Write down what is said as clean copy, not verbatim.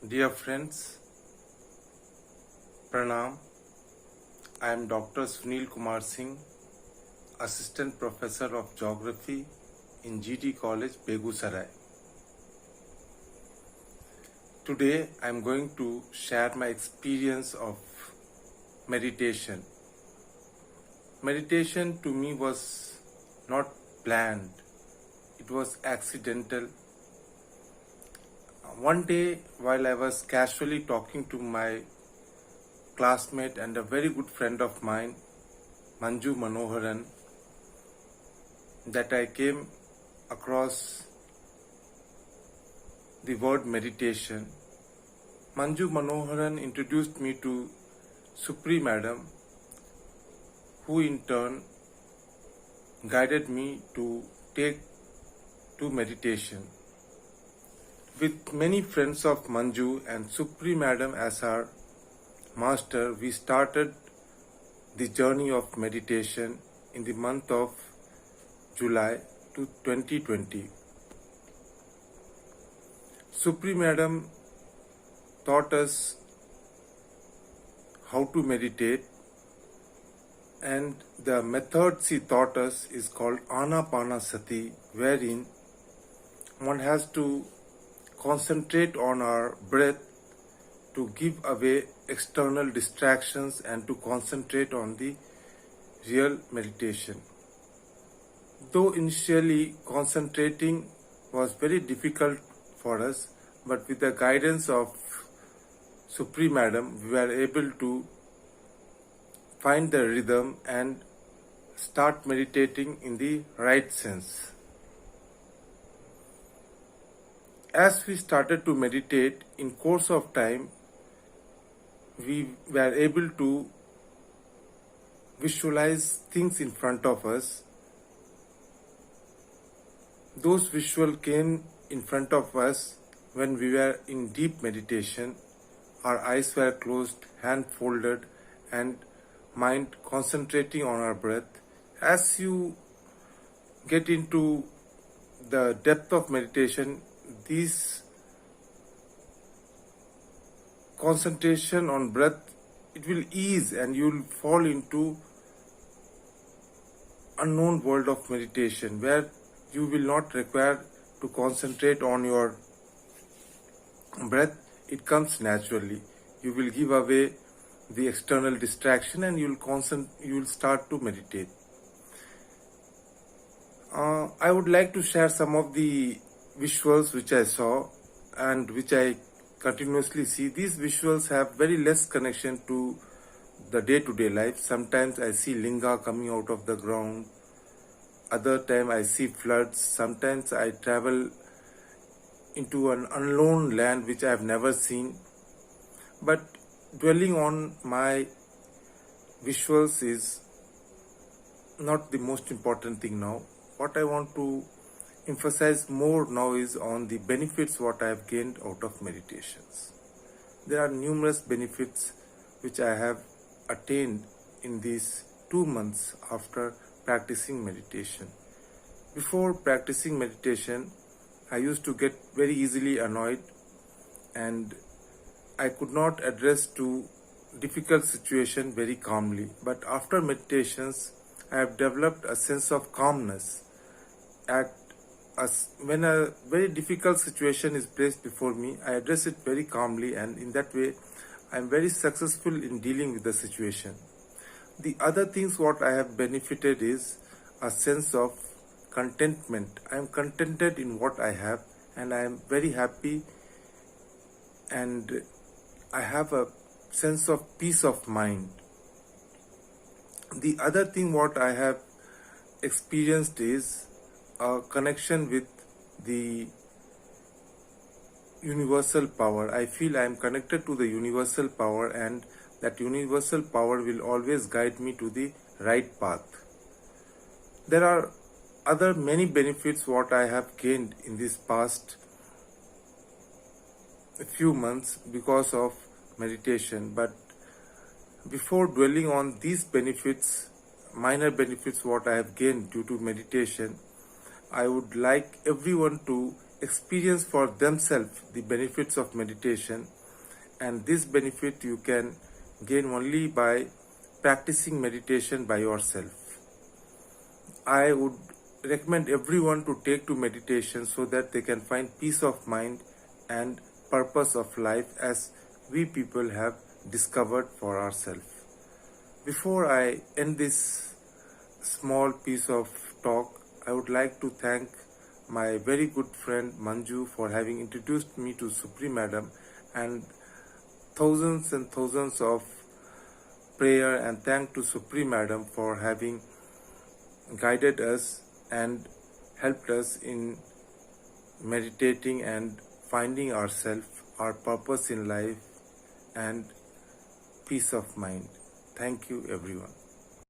Dear friends, Pranam. I am Dr. Sunil Kumar Singh, Assistant Professor of Geography in GT College, Begusarai. Today I am going to share my experience of meditation. Meditation to me was not planned, it was accidental. One day, while I was casually talking to my classmate and a very good friend of mine, Manju Manoharan, that I came across the word meditation. Manju Manoharan introduced me to Supri Madam, who in turn guided me to take to meditation. With many friends of Manju and Supri Madam as our master, we started the journey of meditation in the month of July to 2020. Supri Madam taught us how to meditate, and the method she taught us is called Anapanasati, wherein one has to concentrate on our breath to give away external distractions and to concentrate on the real meditation. Though initially concentrating was very difficult for us, but with the guidance of Supri Madam, we were able to find the rhythm and start meditating in the right sense. As we started to meditate, in course of time, we were able to visualize things in front of us. Those visuals came in front of us when we were in deep meditation. Our eyes were closed, hand folded, and mind concentrating on our breath. As you get into the depth of meditation, these concentration on breath, it will ease and you will fall into unknown world of meditation where you will not require to concentrate on your breath. It comes naturally. You will give away the external distraction and you will start to meditate. I would like to share some of the visuals which I saw and which I continuously see. These visuals have very less connection to the day-to-day life. Sometimes I see linga coming out of the ground. Other time I see floods. Sometimes I travel into an unknown land which I have never seen. But dwelling on my visuals is not the most important thing now. What I want to emphasize more now is on the benefits what I have gained out of meditations. There are numerous benefits which I have attained in these 2 months after practicing meditation. Before practicing meditation, I used to get very easily annoyed and I could not address to difficult situation very calmly. But after meditations, I have developed a sense of calmness. When a very difficult situation is placed before me, I address it very calmly, and in that way, I am very successful in dealing with the situation. The other things what I have benefited is a sense of contentment. I am contented in what I have, and I am very happy, and I have a sense of peace of mind. The other thing what I have experienced is a connection with the universal power. I feel I am connected to the universal power, and that universal power will always guide me to the right path. There are other many benefits what I have gained in this past few months because of meditation, but before dwelling on these benefits, minor benefits what I have gained due to meditation, I would like everyone to experience for themselves the benefits of meditation, and this benefit you can gain only by practicing meditation by yourself. I would recommend everyone to take to meditation so that they can find peace of mind and purpose of life as we people have discovered for ourselves. Before I end this small piece of talk, I would like to thank my very good friend Manju for having introduced me to Supreme Madam, and thousands of prayer and thank to Supreme Madam for having guided us and helped us in meditating and finding ourselves, our purpose in life, and peace of mind. Thank you, everyone.